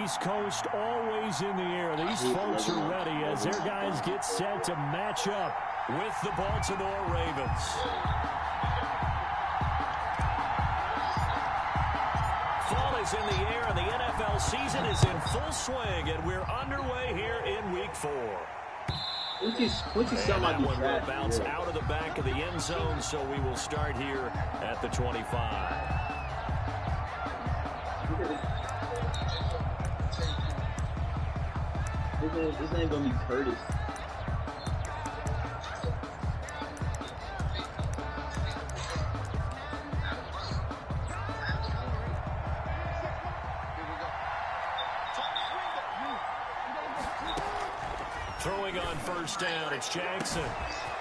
East Coast always in the air. These folks are ready as their guys get set to match up with the Baltimore Ravens. Fall is in the air, and the NFL season is in full swing, and we're underway here in Week 4. And that one will bounce out of the back of the end zone, so we will start here at the 25. This ain't gonna be Curtis. Throwing on first down, it's Jackson.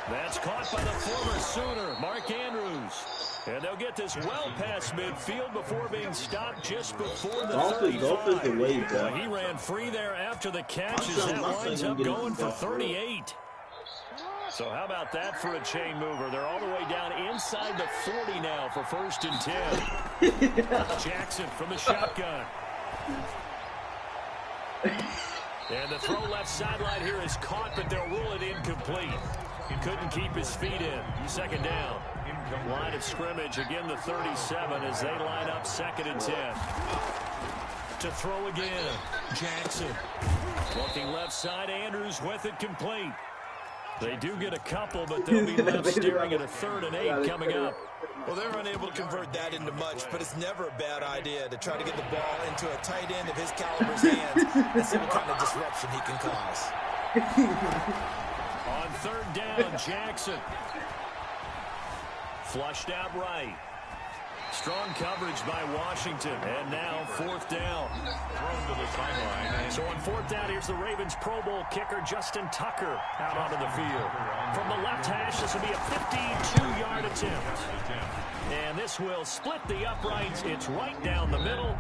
That's caught by the former Sooner, Mark Andrews. And they'll get this well past midfield before being stopped just before the 35. He ran free there after the catch as that winds up going for 38. So how about that for a chain mover? They're all the way down inside the 40 now for 1st and 10. Jackson from the shotgun. And the throw left sideline here is caught, but they'll rule it incomplete. He couldn't keep his feet in. 2nd down. Line of scrimmage, again the 37 as they line up 2nd and 10. To throw again, Jackson. Looking left side, Andrews with it complete. They do get a couple, but they'll be left staring at a 3rd and 8 coming up. Well, they're unable to convert that into much, but it's never a bad idea to try to get the ball into a tight end of his caliber's hands and see what kind of disruption he can cause. On 3rd down, Jackson. Flushed out right. Strong coverage by Washington. And now 4th down. Thrown to the sideline. So on 4th down, here's the Ravens Pro Bowl kicker, Justin Tucker, out onto the field. From the left hash, this will be a 52-yard attempt. And this will split the uprights. It's right down the middle.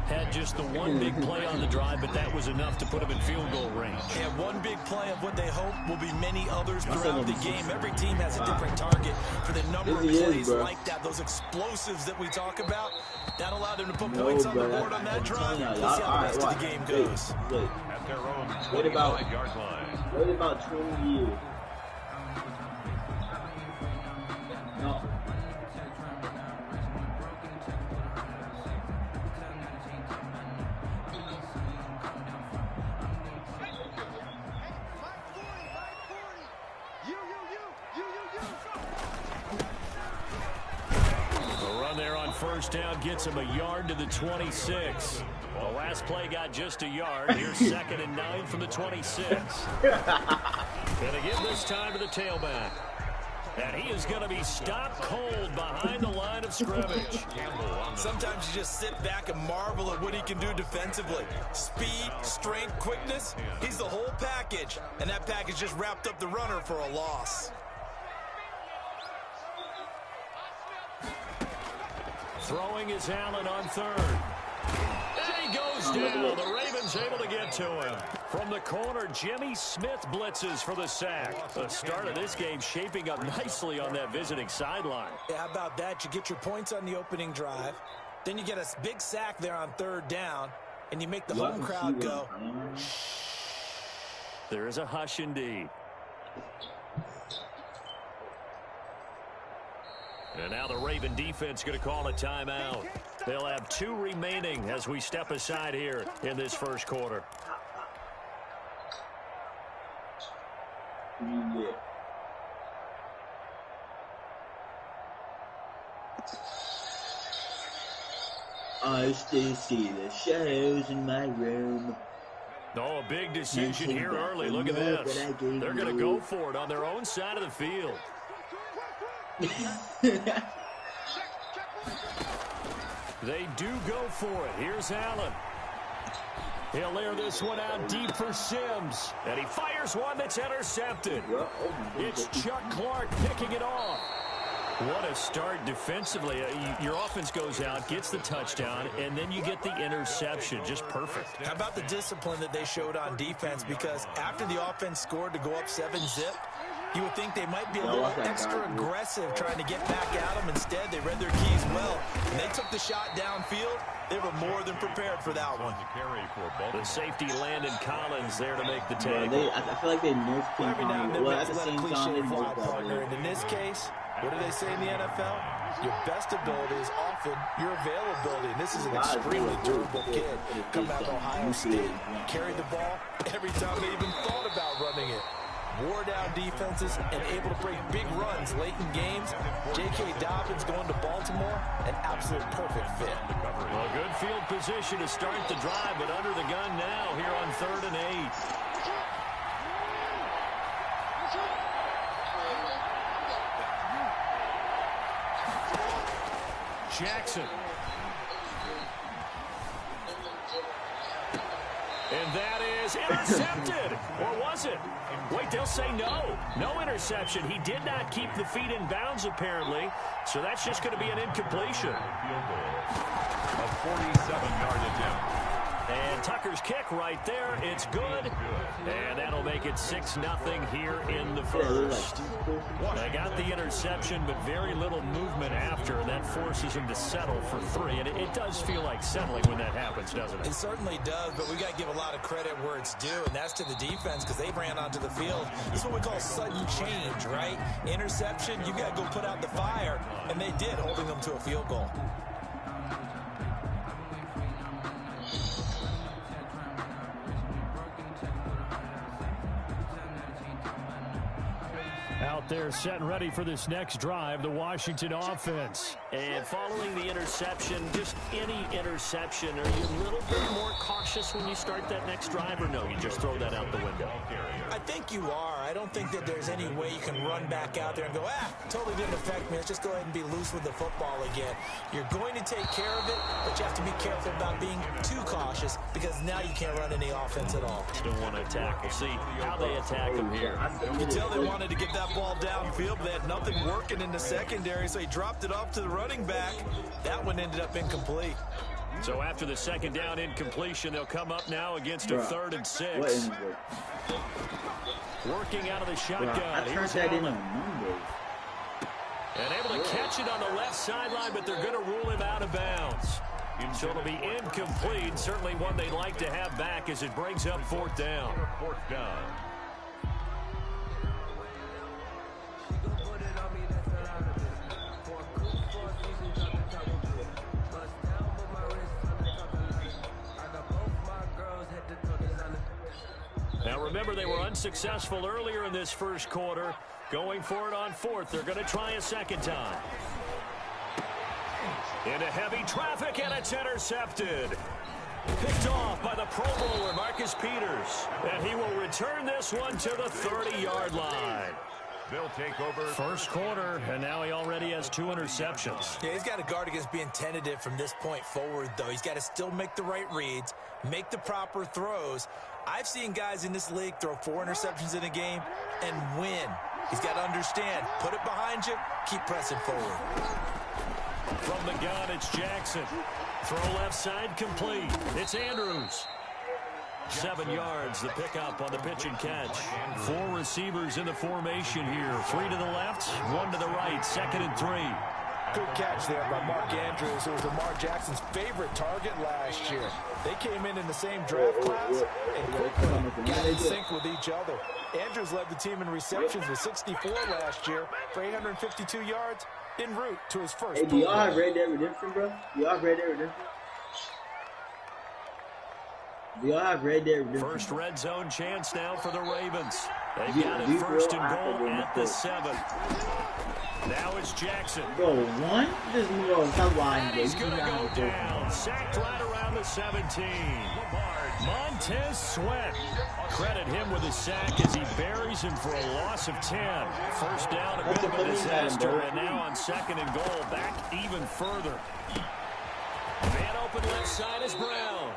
Had just the one big play on the drive, but that was enough to put him in field goal range. Yeah, one big play of what they hope will be many others throughout the game. Every team has a different target for the number of plays like that. Those explosives that we talk about, that allowed them to put points on the board on that drive. We'll see how the rest of the game goes. What about 20 years? No. There on 1st down gets him a yard to the 26. The last play got just a yard. Here's 2nd and 9 from the 26. And they give this time to the tailback. And he is going to be stopped cold behind the line of scrimmage. Sometimes you just sit back and marvel at what he can do defensively. Speed, strength, quickness. He's the whole package. And that package just wrapped up the runner for a loss. Throwing is Allen on 3rd. And he goes down. The Ravens able to get to him. From the corner, Jimmy Smith blitzes for the sack. The start of this game shaping up nicely on that visiting sideline. Yeah, how about that? You get your points on the opening drive. Then you get a big sack there on 3rd down. And you make the home crowd go. There is a hush indeed. And now the Raven defense going to call a timeout. They'll have 2 remaining as we step aside here in this 1st quarter. I still see the shadows in my room. Oh, a big decision here early. Look at this. They're going to go for it on their own side of the field. They do go for it. Here's Allen. He'll air this one out deep for Sims. And he fires one that's intercepted. It's Chuck Clark picking it off. What a start defensively. Your offense goes out, gets the touchdown, and then you get the interception. Just perfect. How about the discipline that they showed on defense? Because after the offense scored to go up 7-zip, You would think they might be a little extra aggressive trying to get back at them. Instead, they read their keys well. When they took the shot downfield, they were more than prepared for that one. The safety Landon Collins there to make the tackle. I feel like they nerfed King Kong. Well, at the same time, they nerfed partner. And in this case, what do they say in the NFL? Your best ability is often your availability. And this is an extremely durable kid coming out of Ohio State. Carried the ball every time they even thought about running it. Wore down defenses and able to break big runs late in games. J.K. Dobbins going to Baltimore, an absolute perfect fit. Well, good field position to start the drive, but under the gun now here on 3rd and 8. Jackson. And that is intercepted. Or was it? Wait, they'll say no. No interception. He did not keep the feet in bounds, apparently. So that's just going to be an incompletion. A 47-yard attempt. And Tucker's kick right there. It's good. And that'll make it 6-0 here in the first. They got the interception, but very little movement after, and that forces him to settle for 3. And it does feel like settling when that happens, doesn't it? It certainly does, but we got to give a lot of credit where it's due, and that's to the defense because they ran onto the field. This is what we call sudden change, right? Interception, you got to go put out the fire, and they did, holding them to a field goal. Out there set and ready for this next drive, the Washington offense. And following the interception, just any interception, are you a little bit more cautious when you start that next drive, or no, you just throw that out the window? I think you are. I don't think that there's any way you can run back out there and go, totally didn't affect me. Let's just go ahead and be loose with the football again. You're going to take care of it, but you have to be careful about being too cautious because now you can't run any offense at all. Still want to attack. We'll see how they attack them here. You tell they wanted to get that ball downfield, but they had nothing working in the secondary, so he dropped it off to the running back. That one ended up incomplete. So after the second down incompletion, they'll come up now against a 3rd and 6. Working out of the shotgun. I turned that in on Monday. And able to catch it on the left sideline, but they're going to rule him out of bounds. So it'll be incomplete. Certainly one they'd like to have back as it brings up 4th down. 4th down. Now remember, they were unsuccessful earlier in this first quarter. Going for it on 4th. They're going to try a second time. Into heavy traffic, and it's intercepted. Picked off by the Pro Bowler, Marcus Peters. And he will return this one to the 30-yard line. They'll take over. First quarter, and now he already has 2 interceptions. Yeah, he's got to guard against being tentative from this point forward, though. He's got to still make the right reads, make the proper throws. I've seen guys in this league throw 4 interceptions in a game and win. He's got to understand, put it behind you, keep pressing forward. From the gun, it's Jackson. Throw left side complete. It's Andrews. 7 yards, the pickup on the pitch and catch. 4 receivers in the formation here. 3 to the left, 1 to the right. 2nd and 3. Good catch there by Mark Andrews, who was Lamar Jackson's favorite target last year. They came in the same draft class and quickly got in sync with each other. Andrews led the team in receptions with 64 last year for 852 yards en route to his first. Hey, do y'all have Red Dead Redemption, bro? Do y'all have Red Dead Redemption? Do y'all have Red Dead Redemption? First red zone chance now for the Ravens. They got it 1st and goal at the 7. Now it's Jackson. Bro, one? Just move on. Stop lying. And he's going to go down. Sacked right around the 17. Montez Sweat. Credit him with a sack as he buries him for a loss of 10. First down, a bit of a disaster. And now on 2nd and goal, back even further. Man open left side is Brown.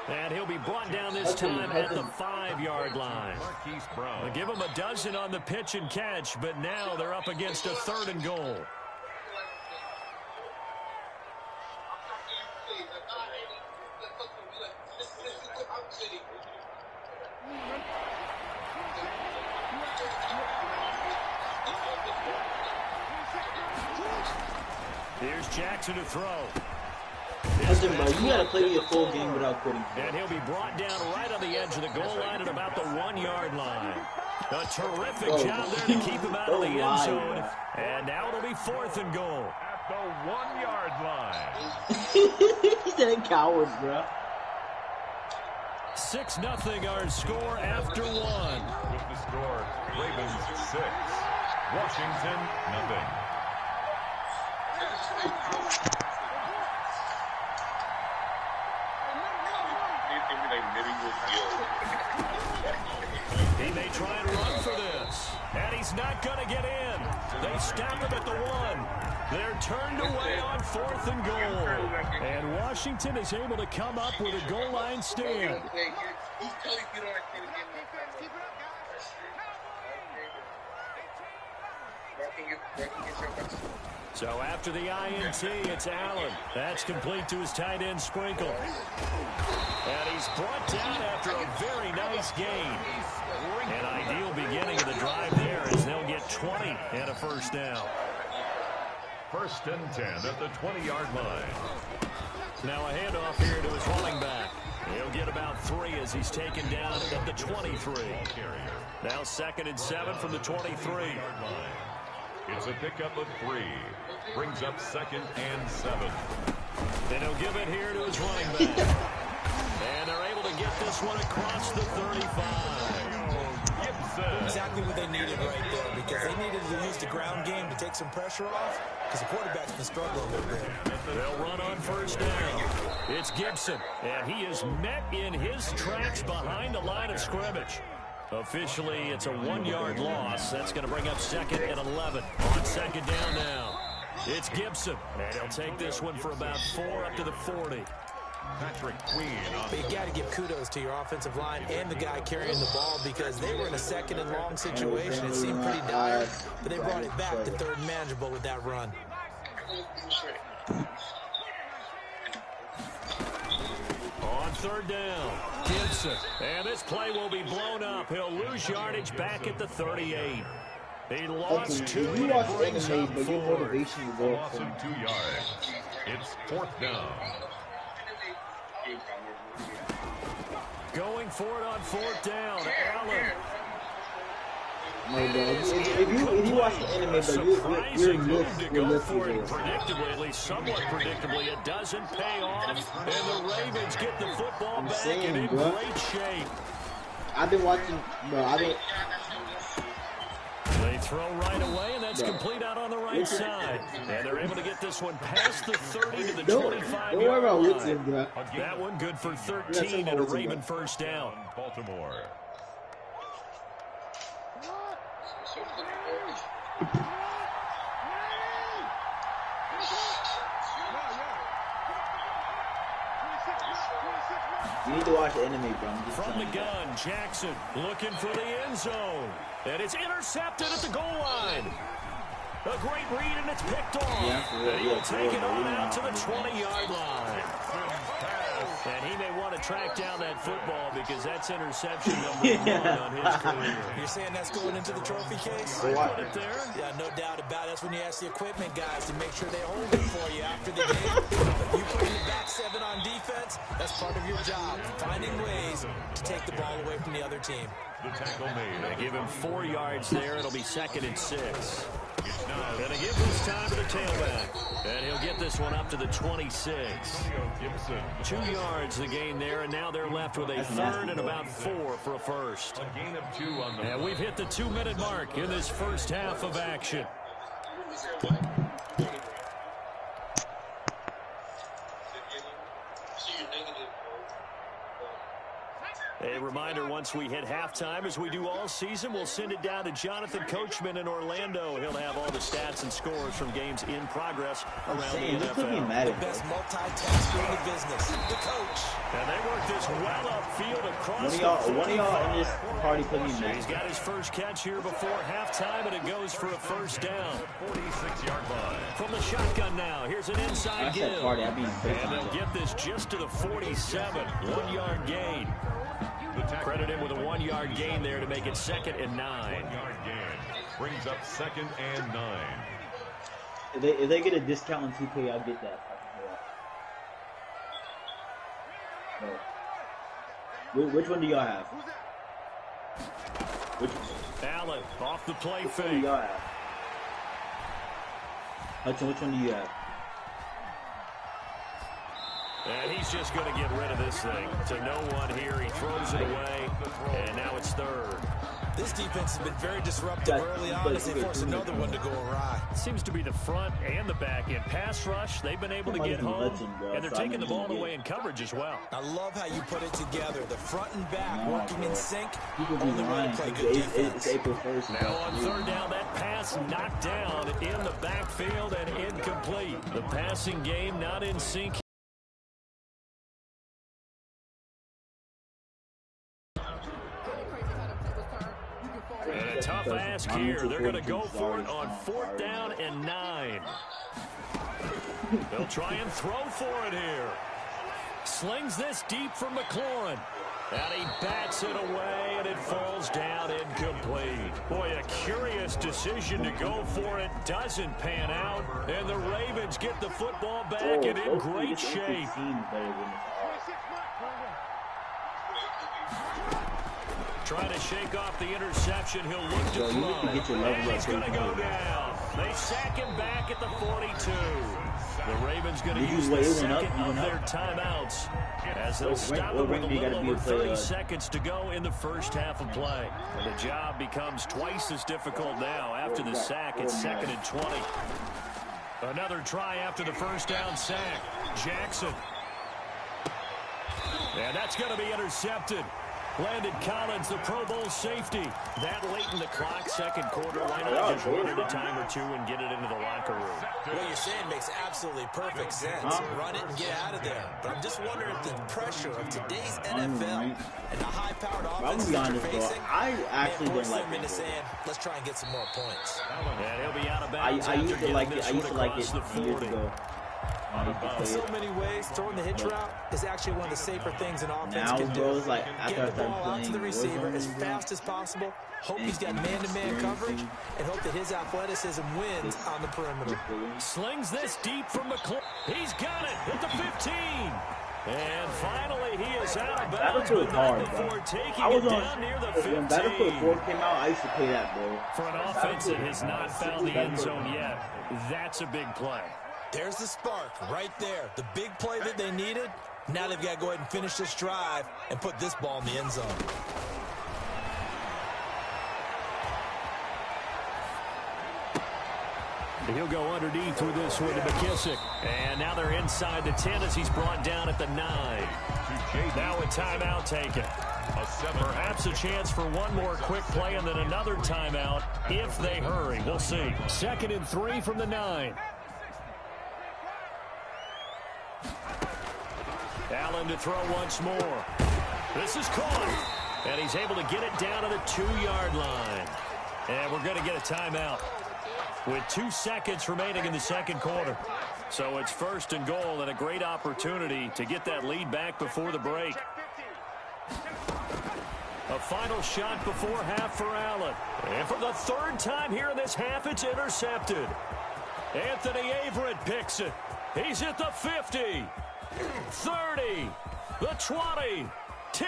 And he'll be brought down this time at the 5-yard line. They'll give him a dozen on the pitch and catch, but now they're up against a 3rd and goal. Here's Jackson to throw. Listen, bro, you gotta play your full game without quitting. And he'll be brought down right on the edge of the goal line at about the 1-yard line. A terrific job there to keep him out of the end zone. And now it'll be 4th and goal. At the 1-yard line. He said a coward, bro. 6-0 our score after 1. With the score, Ravens 6, Washington 0. He may try and run for this. And he's not going to get in. They stop him at the 1. They're turned away on 4th and goal. And Washington is able to come up with a goal line stand. So after the INT, it's Allen. That's complete to his tight end, Sprinkle. And he's brought down after a very nice gain. An ideal beginning of the drive there as they'll get 20 and a first down. 1st and 10 at the 20-yard line. Now a handoff here to his running back. He'll get about 3 as he's taken down at the 23. Now 2nd and 7 from the 23. It's a pickup of 3. Brings up 2nd and 7. Then he'll give it here to his running back. And they're able to get this one across the 35. Exactly what they needed right there, because they needed to use the ground game to take some pressure off, because the quarterback's been struggling a little bit. They'll run on 1st down. It's Gibson, and he is met in his tracks behind the line of scrimmage. Officially, it's a 1-yard loss. That's going to bring up 2nd and 11 on 2nd down now. It's Gibson, and he'll take this one for about 4 up to the 40. Patrick Queen. But you got to give kudos to your offensive line and the guy carrying the ball, because they were in a 2nd and long situation. It seemed pretty dire, but they brought it back to 3rd and manageable with that run. On 3rd down, Gibson. And this play will be blown up. He'll lose yardage back at the 38. He lost 2 and it brings up 4. Loss of 2 yards. It's 4th down. Going for it on 4th down, Allen. No, bro. If you watch the anime, bro, Surprising move to go for it predictably, at least somewhat predictably. It doesn't pay off, and the Ravens get the football back and in great shape. I've been watching, bro. They throw right away, and that's complete out on the right side. And they're able to get this one past the 30 to the 25-yard line. Bro. That one good for 13 and a Raven first down. Baltimore. You need to watch the anime, bro. From the gun, Jackson looking for the end zone. And it's intercepted at the goal line. A great read, and it's picked off. And he'll take it on out to the 20-yard line. And he may want to track down that football, because that's interception number 1 on his career. You're saying that's going into the trophy case? I put it there. Yeah, no doubt about it. That's when you ask the equipment guys to make sure they hold it for you after the game. But you put in the back 7 on defense, that's part of your job, finding ways to take the ball away from the other team. The tackle made. They give him 4 yards there. It'll be 2nd and 6. Going to give this time to the tailback. And he'll get this one up to the 26. 2 yards the gain there, and now they're left with a 3rd and about 4 for a first. A gain of 2 on the And we've hit the 2-minute mark in this first half of action. A reminder, once we hit halftime, as we do all season, we'll send it down to Jonathan Coachman in Orlando. He'll have all the stats and scores from games in progress around the NFL. The best multitasker in the business, the coach. And they work this well upfield across One of y'all in this party put me mad. He's got his first catch here before halftime, and it goes for a first down. 46-yard line. From the shotgun now, here's an inside give. And they'll get this just to the 47, 1-yard gain. Credit him with a 1-yard gain there to make it 2nd and 9. 1-yard gain brings up 2nd and 9. If they get a discount on 2K, I'll get that. Which one do y'all have? Allen off the play Which fake. one do y'all have? Hudson, which one do you have? And he's just going to get rid of this thing. To no one here. He throws it away, and now it's third. This defense has been very disruptive early on as they force another one to go awry. Seems to be the front and the back end. Pass rush, they've been able to get home, and they're taking the ball away in coverage as well. I love how you put it together. The front and back working in sync. People be lying. It's April 1st. Now on third down, that pass knocked down in the backfield and incomplete. The passing game not in sync. And a tough ask here. They're going to go for it on 4th down and 9. They'll try and throw for it here. Slings this deep from McLaurin. And he bats it away, and it falls down incomplete. Boy, a curious decision to go for it. Doesn't pan out. And the Ravens get the football back and in great shape. Trying to shake off the interception. He'll look to throw. And he's going to go down. They sack him back at the 42. The Ravens going to use the second of their timeouts as they'll stop it with a little over 30 seconds to go in the first half of play. And the job becomes twice as difficult now after the sack. It's 2nd and 20. Another try after the first down sack. Jackson. And that's going to be intercepted. Landon Collins, the Pro Bowl safety. That late in the clock, second quarter. Why not just run it a time or two and get it into the locker room? What you're saying makes absolutely perfect sense. Run it and get out of there. But I'm just wondering if the pressure of today's NFL and the high-powered offense that you're facing, I actually didn't like it. Saying, let's try and get some more points. And he'll be out of bounds. I used to like it. I used to like it years ago. In so many ways, throwing the hitch route is actually one of the safer things an offense can do. Like, get the ball out to the receiver as fast as possible, hope he's got man-to-man coverage, and hope that his athleticism wins on the perimeter. Slings this deep from McLaurin. He's got it at the 15. And finally, he is out of bounds before taking it down near the 15. When Battlefield 4 came out, I used to play that, bro. For an offense that has not found the end zone yet, that's a big play. There's the spark right there. The big play that they needed. Now they've got to go ahead and finish this drive and put this ball in the end zone. He'll go underneath with this one to McKissick. And now they're inside the 10 as he's brought down at the 9. Now a timeout taken. Perhaps a chance for one more quick play and then another timeout if they hurry. We'll see. 2nd and 3 from the 9. Allen to throw once more. This is caught. And he's able to get it down to the 2-yard line. And we're going to get a timeout with 2 seconds remaining in the second quarter. So it's 1st and goal and a great opportunity to get that lead back before the break. A final shot before half for Allen. And for the 3rd time here in this half, it's intercepted. Anthony Averett picks it. He's at the 50. 30, the 20, 10,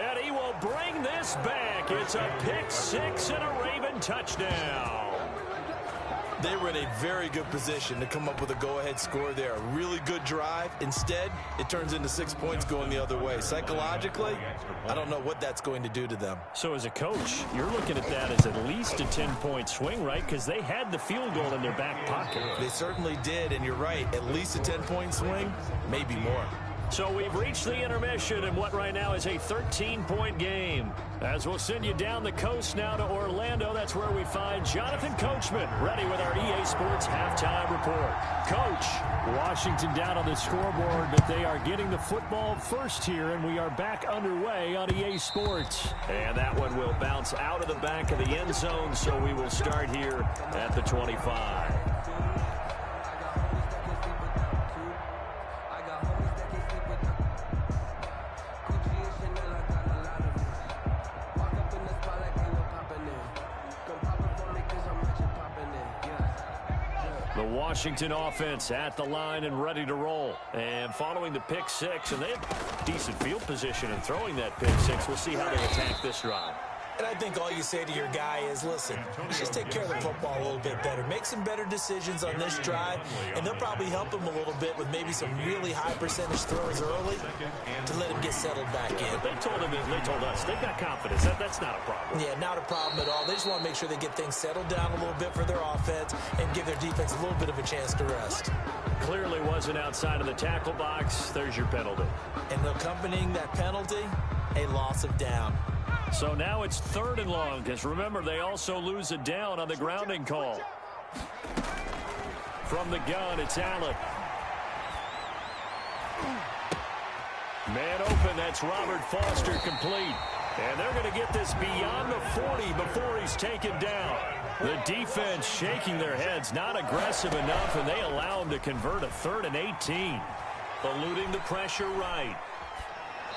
and he will bring this back. It's a pick 6 and a Raven touchdown. They were in a very good position to come up with a go-ahead score there. A really good drive. Instead, it turns into 6 points going the other way. Psychologically, I don't know what that's going to do to them. So as a coach, you're looking at that as at least a 10-point swing, right? Because they had the field goal in their back pocket. They certainly did, and you're right. At least a 10-point swing, maybe more. So we've reached the intermission in what right now is a 13-point game. As we'll send you down the coast now to Orlando, that's where we find Jonathan Coachman ready with our EA Sports halftime report. Coach, Washington down on the scoreboard, but they are getting the football first here, and we are back underway on EA Sports. And that one will bounce out of the back of the end zone, so we will start here at the 25. The Washington offense at the line and ready to roll. And following the pick six, and they have decent field position in throwing that pick six. We'll see how they attack this drive. And I think all you say to your guy is, listen, just take care of the football a little bit better. Make some better decisions on this drive, and they'll probably help him a little bit with maybe some really high percentage throws early to let him get settled back in. But they told us they've got confidence. That's not a problem. Yeah, not a problem at all. They just want to make sure they get things settled down a little bit for their offense and give their defense a little bit of a chance to rest. Clearly wasn't outside of the tackle box. There's your penalty. And accompanying that penalty, a loss of down. So now it's 3rd and long, because remember, they also lose a down on the grounding call. From the gun, it's Allen. Man open, that's Robert Foster complete. And they're going to get this beyond the 40 before he's taken down. The defense shaking their heads, not aggressive enough, and they allow him to convert a 3rd and 18. Eluding the pressure right.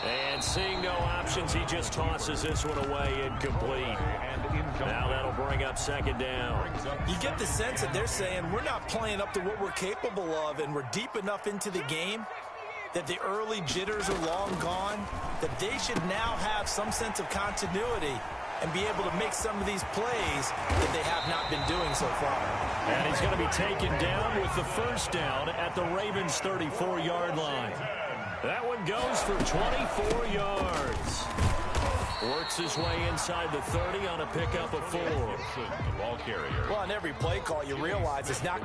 And seeing no options, he just tosses this one away incomplete. Now that'll bring up 2nd down. You get the sense that they're saying we're not playing up to what we're capable of, and we're deep enough into the game that the early jitters are long gone, that they should now have some sense of continuity and be able to make some of these plays that they have not been doing so far. And he's going to be taken down with the 1st down at the Ravens' 34-yard line. That one goes for 24 yards. Works his way inside the 30 on a pickup of 4. The ball carrier. Well, on every play call, you realize it's not going